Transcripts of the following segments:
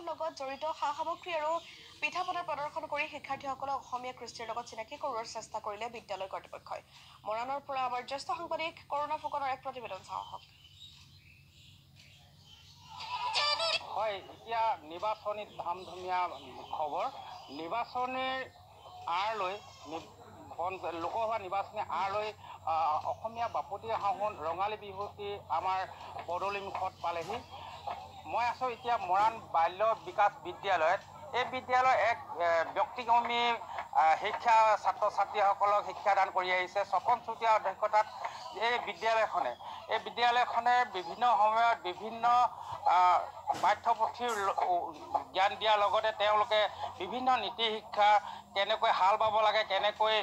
লগত জড়িত সা-সামগ্ৰী আৰু পিঠা-পনা প্ৰদৰ্শন কৰি শিক্ষাৰ্থীসকলক অসমীয়া কৃষ্টিৰ লগত চিনাকি কৰোৱাৰ চেষ্টা কৰিলে বিদ্যালয় কৰ্তৃপক্ষই। মৰাণৰ পৰা আমাৰ জ্যেষ্ঠ সাংবাদিক কৰোণা ফুকনৰ এক প্ৰতিবেদন চাওঁ আহক। হয়, এতিয়া নিৰ্বাচনী ধামধুমীয়া খবৰ। নিৰ্বাচনীৰ আঁৰ লৈ লোকসভা নিৰ্বাচনী আঁৰ লৈ অসমীয়া বাপতি সাহোন ৰঙালী বিহুটি আমাৰ পদূলি মুখত পালেহি। মই আছোঁ এতিয়া মৰাণ বাল্য বিকাশ বিদ্যালয়ত। এই বিদ্যালয় এক ব্যক্তিক্ৰমী শিক্ষা ছাত্ৰ ছাত্ৰীসকলক শিক্ষাদান কৰি আহিছে। স্বপন চুতীয়া অধ্যক্ষতাত এই বিদ্যালয়খনে বিভিন্ন সময়ত বিভিন্ন পাঠ্যপুথিৰ জ্ঞান দিয়াৰ লগতে তেওঁলোকে বিভিন্ন নীতি শিক্ষা কেনেকৈ হাল বাব লাগে, কেনেকৈ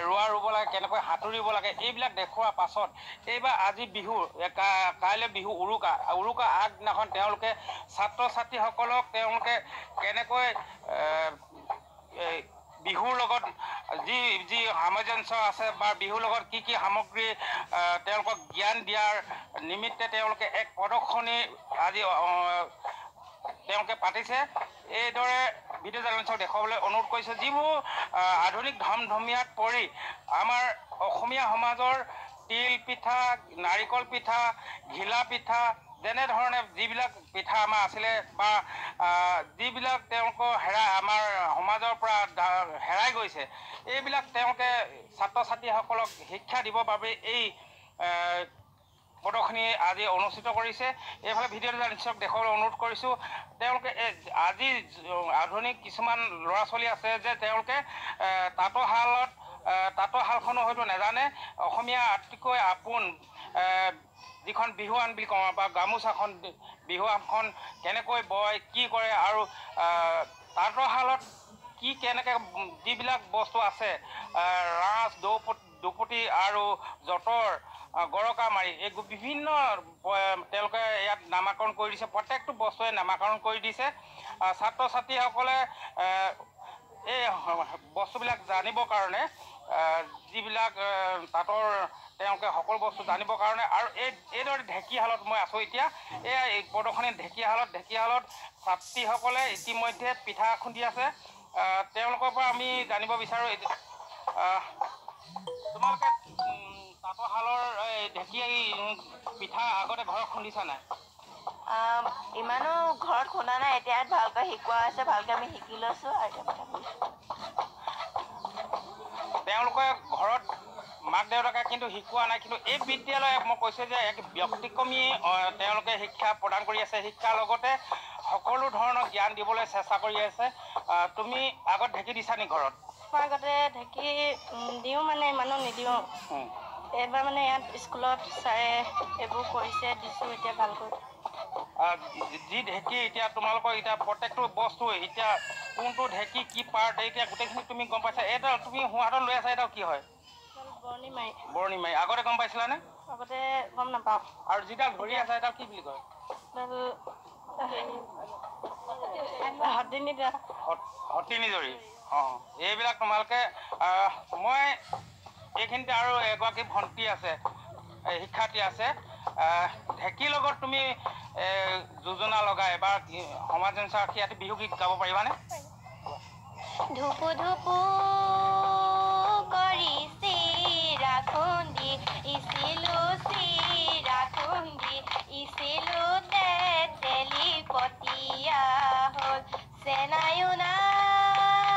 ৰোৱা ৰুব লাগে, কেনেকৈ সাঁতুৰিব লাগে, এইবিলাক দেখুওৱাৰ পাছত এইবাৰ আজি বিহু, কাইলৈ বিহু উৰুকা আগদিনাখন তেওঁলোকে ছাত্ৰ ছাত্ৰীসকলক তেওঁলোকে কেনেকৈ বিহুৰ লগত যি সামঞ্জস্য আছে বা বিহুৰ লগত কি কি সামগ্ৰী তেওঁলোকক জ্ঞান দিয়াৰ নিমিত্তে তেওঁলোকে এক প্ৰদৰ্শনী আজি তেওঁলোকে পাতিছে। এইদৰে ভিডিঅ' জাৰ্নেলিষ্টক দেখুৱাবলৈ অনুৰোধ কৰিছে, যিবোৰ আধুনিক ধমধমীয়াত পৰি আমাৰ অসমীয়া সমাজৰ তিল পিঠা, নাৰিকল পিঠা, ঘিলা পিঠা, যেনেধৰণে যিবিলাক পিঠা আমাৰ আছিলে বা যিবিলাক তেওঁলোকৰ আমাৰ সমাজৰ পৰা হেৰাই গৈছে, এইবিলাক তেওঁলোকে ছাত্ৰ ছাত্ৰীসকলক শিক্ষা দিবৰ বাবে এই প্ৰদৰ্শনী আজি অনুষ্ঠিত কৰিছে। এইফালে ভিডিঅ' জাৰ্নেলিষ্টক দেখুৱাবলৈ অনুৰোধ কৰিছোঁ, তেওঁলোকে আজি আধুনিক কিছুমান ল'ৰা ছোৱালী আছে যে তেওঁলোকে তাঁতৰ শালখনো হয়তো নাজানে। অসমীয়া আটাইতকৈ আপোন যিখন বিহুৱান বুলি কওঁ বা গামোচাখন, বিহুৱানখন কেনেকৈ বয়, কি কৰে আৰু তাঁতৰ শালত কেনেকৈ যিবিলাক বস্তু আছে, ৰাঁচ, দুপতি আৰু যঁতৰ, গৰকা মাৰি, এই বিভিন্ন তেওঁলোকে ইয়াত নামাকৰণ কৰি দিছে। প্ৰত্যেকটো বস্তুৱে নামাকৰণ কৰি দিছে। ছাত্ৰ ছাত্ৰীসকলে এই বস্তুবিলাক জানিবৰ কাৰণে, যিবিলাক তাঁতৰ তেওঁলোকে সকলো বস্তু জানিবৰ কাৰণে, আৰু এইদৰে ঢেঁকীশালত মই আছোঁ এতিয়া। এই প্ৰদৰ্শনী ঢেঁকীশালত ছাত্ৰীসকলে ইতিমধ্যে পিঠা খুন্দি আছে। তেওঁলোকৰ পৰা আমি জানিব বিচাৰোঁ, তোমালোকে তাঁতৰ শালৰ ঢেঁকী পিঠা আগতে ঘৰত খুন্দিছা নাই? ইমানো ঘৰত খুন্দা নাই, এতিয়া ভালকৈ শিকোৱা হৈছে, ভালকৈ আমি শিকি লৈছোঁ। আৰু তেওঁলোকে ঘৰত মাক দেউতাকে কিন্তু শিকোৱা নাই, কিন্তু এই বিদ্যালয়ে মই কৈছোঁ যে এক ব্যক্তিক্ৰমী তেওঁলোকে শিক্ষা প্ৰদান কৰি আছে। শিক্ষাৰ লগতে সকলো ধৰণৰ জ্ঞান দিবলৈ চেষ্টা কৰি আছে। তুমি আগত ঢেঁকী দিছা নি ঘৰত? মই আগতে ঢেঁকী দিওঁ, মানে ইমানো নিদিওঁ। এইবাৰ মানে ইয়াত স্কুলত ছাৰে এইবোৰ কৰিছে, দিছোঁ এতিয়া ভালকৈ। যি ঢেঁকী এতিয়া তোমালোকৰ এতিয়া প্ৰত্যেকটো বস্তু এতিয়া কোনটো ঢেঁকী কি পাৰ্ট এতিয়া গোটেইখিনি তুমি গম পাইছা। এইডাল তুমি সোঁহাতত লৈ আছা, এইডাল কি হয়? বৰণি মাৰি। আগতে গম পাইছিলানে? আগতে গম নাপাওঁ। আৰু যিডাল ধৰি আছে এইডাল কি বুলি কয়? সতিনী জৰি। এইবিলাক তোমালোকে, মই এইখিনিতে আৰু এগৰাকী ভণ্টি আছে, শিক্ষাৰ্থী আছে। ঢেঁকীৰ লগত তুমি যোজনা লগাই বা সমাজ ৰাখি বিহু গীত গাব পাৰিবানে? ধুপু ধুপু কৰি চিৰা খুন্দি ইছিলো, চিৰা খুন্দি ইছিলো, তেতেলি পতিয়া হ'ল, চেনায়ো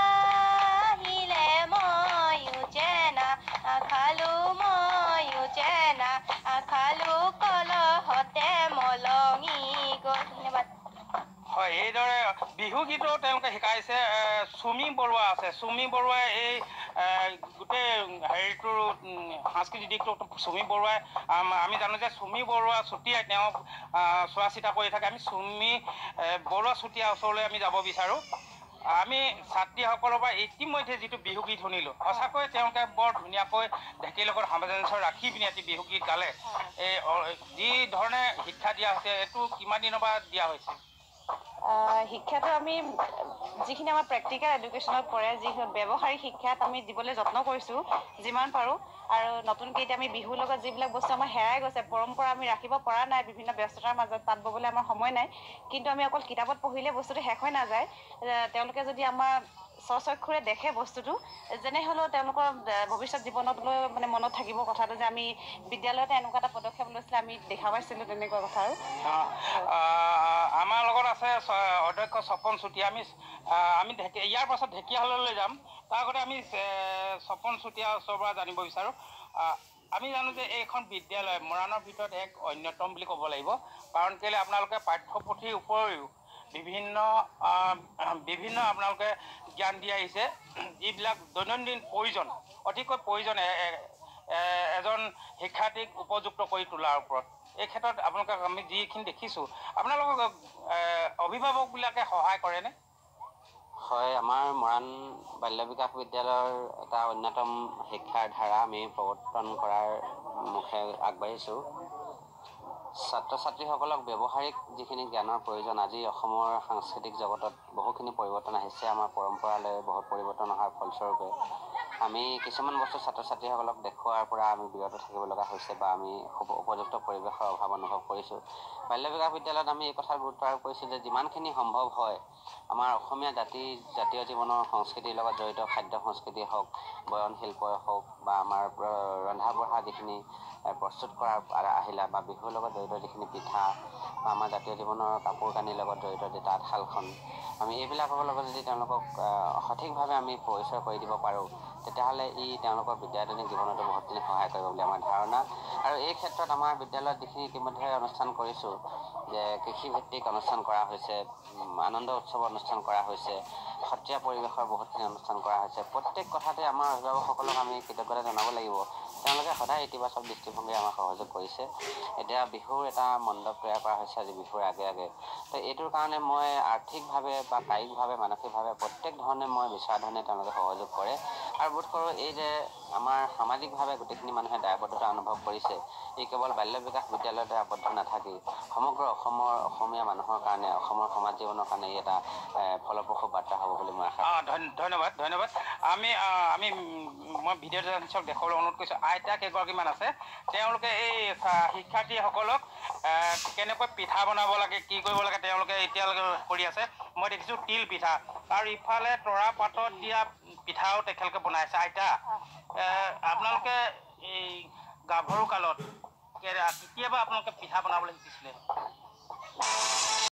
নাহিলে ময়ো চেনা খালো, ময়ো চেনা খালো, কলহতে মলঙি গ'ল। ধন্যবাদ। হয়, এইদৰে বিহু গীতো তেওঁলোকে শিকাইছে। চুমি বৰুৱা আছে, চুমি বৰুৱাই এই গোটেই হেৰিটোৰ সাংস্কৃতিক দিশটো চুমি বৰুৱাই, আমি জানো যে চুমি বৰুৱা চুতীয়াই তেওঁ চোৱা চিতা কৰি থাকে। আমি চুমি বৰুৱা চুতীয়াৰ ওচৰলৈ আমি যাব বিচাৰোঁ। আমি ছাত্ৰীসকলৰ পৰা ইতিমধ্যে যিটো বিহু গীত শুনিলোঁ, সঁচাকৈ তেওঁলোকে বৰ ধুনীয়াকৈ ঢেঁকীৰ লগত সামঞ্জস্য ৰাখি পিনি এটি বিহু গীত গালে। যি ধৰণে শিক্ষা দিয়া হৈছে, এইটো কিমান দিনৰ পৰা দিয়া হৈছে? শিক্ষাটো আমি যিখিনি আমাৰ প্ৰেক্টিকেল এডুকেশ্যনত পৰে যিখিনি ব্যৱহাৰিক শিক্ষাত আমি দিবলৈ যত্ন কৰিছোঁ যিমান পাৰোঁ আৰু নতুনকৈ এতিয়া আমি বিহুৰ লগত যিবিলাক বস্তু আমাৰ হেৰাই গৈছে পৰম্পৰা আমি ৰাখিব পৰা নাই বিভিন্ন ব্যস্ততাৰ মাজত তাত ববলৈ আমাৰ সময় নাই কিন্তু আমি অকল কিতাপত পঢ়িলে বস্তুটো শেষ হৈ নাযায় তেওঁলোকে যদি আমাৰ স্বচক্ষুৰে দেখে বস্তুটো যেনে হ'লেও তেওঁলোকৰ ভৱিষ্যত জীৱনতলৈ মানে মনত থাকিব কথাটো যে আমি বিদ্যালয়তে এনেকুৱা এটা পদক্ষেপ লৈছিলে আমি দেখা পাইছিলোঁ তেনেকুৱা কথা আৰু আমাৰ লগত আছে অধ্যক্ষ স্বপন চুতীয়া আমি ইয়াৰ পাছত ঢেকীয়াখাললৈ যাম তাৰ আগতে আমি স্বপন চুতীয়াৰ ওচৰৰ পৰা জানিব বিচাৰোঁ আমি জানো যে এইখন বিদ্যালয় মৰাণৰ ভিতৰত এক অন্যতম বুলি ক'ব লাগিব কাৰণ কেলৈ আপোনালোকে পাঠ্যপুথিৰ উপৰিও বিভিন্ন আপোনালোকে জ্ঞান দি আহিছে যিবিলাক দৈনন্দিন প্ৰয়োজন অতিকৈ প্ৰয়োজন এজন শিক্ষাৰ্থীক উপযুক্ত কৰি তোলাৰ ওপৰত এই ক্ষেত্ৰত আপোনালোকে আমি যিখিনি দেখিছোঁ আপোনালোকক অভিভাৱকবিলাকে সহায় কৰেনে হয় আমাৰ মৰাণ বাল্য বিকাশ বিদ্যালয়ৰ এটা অন্যতম শিক্ষাৰ ধাৰা আমি প্ৰৱৰ্তন কৰাৰ মুখে আগবাঢ়িছোঁ ছাত্ৰ ছাত্ৰীসকলক ব্যৱহাৰিক যিখিনি জ্ঞানৰ প্ৰয়োজন আজি অসমৰ সাংস্কৃতিক জগতত বহুখিনি পৰিৱৰ্তন আহিছে আমাৰ পৰম্পৰালৈ বহুত পৰিৱৰ্তন অহাৰ ফলস্বৰূপে আমি কিছুমান বস্তু ছাত্ৰ ছাত্ৰীসকলক দেখুওৱাৰ পৰা আমি বিৰত থাকিব লগা হৈছে বা আমি উপযুক্ত পৰিৱেশৰ অভাৱ অনুভৱ কৰিছোঁ বাল্য বিকাশ বিদ্যালয়ত আমি এই কথা গুৰুত্ব আৰোপ কৰিছোঁ যে যিমানখিনি সম্ভৱ হয় আমাৰ অসমীয়া জাতীয় জীৱনৰ সংস্কৃতিৰ লগত জড়িত খাদ্য সংস্কৃতি হওক বয়ন শিল্পই হওক বা আমাৰ ৰন্ধা বঢ়া যিখিনি প্ৰস্তুত কৰাৰ আহিলা বা বিহুৰ লগত জড়িত যিখিনি পিঠা বা আমাৰ জাতীয় জীৱনৰ কাপোৰ কানিৰ লগত জড়িত যি তাঁতশালখন আমি এইবিলাকৰ লগত যদি তেওঁলোকক সঠিকভাৱে আমি পৰিচয় কৰি দিব পাৰোঁ তেতিয়াহ'লে ই তেওঁলোকৰ বিদ্যায়তনিক জীৱনতো বহুতখিনি সহায় কৰিব বুলি আমাৰ ধাৰণা আৰু এই ক্ষেত্ৰত আমাৰ বিদ্যালয়ত যিখিনি ইতিমধ্যে অনুষ্ঠান কৰিছোঁ যে কৃষিভিত্তিক অনুষ্ঠান কৰা হৈছে আনন্দ উৎসৱ অনুষ্ঠান কৰা হৈছে সত্ৰীয়া পৰিৱেশৰ বহুতখিনি অনুষ্ঠান কৰা হৈছে প্ৰত্যেক কথাতে আমাৰ অভিভাৱকসকলক আমি কৃতজ্ঞতা জনাব লাগিব তেওঁলোকে সদায় ইতিবাচক দৃষ্টিভংগীৰে আমাক সহযোগ কৰিছে এতিয়া বিহুৰ এটা মণ্ডপ তৈয়াৰ কৰা হৈছে আজি বিহুৰ আগে আগে তো এইটোৰ কাৰণে মই আৰ্থিকভাৱে বা কায়িকভাৱে মানসিকভাৱে প্ৰত্যেক ধৰণে মই বিচৰা ধৰণে তেওঁলোকে সহযোগ কৰে আৰু বোধ কৰোঁ এই যে আমাৰ সামাজিকভাৱে গোটেইখিনি মানুহে দায়বদ্ধতা অনুভৱ কৰিছে ই কেৱল বাল্য বিকাশ বিদ্যালয়তে আবদ্ধ নাথাকি সমগ্ৰ অসমীয়া মানুহৰ কাৰণে অসমৰ সমাজ জীৱনৰ কাৰণে ই এটা ফলপ্ৰসূ বাৰ্তা হ'ব বুলি মই আশা ধন্যবাদ মই ভিডিঅ' জাৰ্নেলিষ্টক দেখুৱাবলৈ অনুৰোধ কৰিছোঁ আইতা কেইগৰাকীমান আছে তেওঁলোকে এই শিক্ষাৰ্থীসকলক কেনেকৈ পিঠা বনাব লাগে কি কৰিব লাগে তেওঁলোকে এতিয়ালৈকে কৰি আছে মই দেখিছোঁ তিল পিঠা আৰু ইফালে তৰা পাতত দিয়া পিঠাও তেখেতলোকে বনাইছে আইতা আপোনালোকে এই গাভৰু কালত কেতিয়াবা আপোনালোকে পিঠা বনাবলৈ শিকিছিলে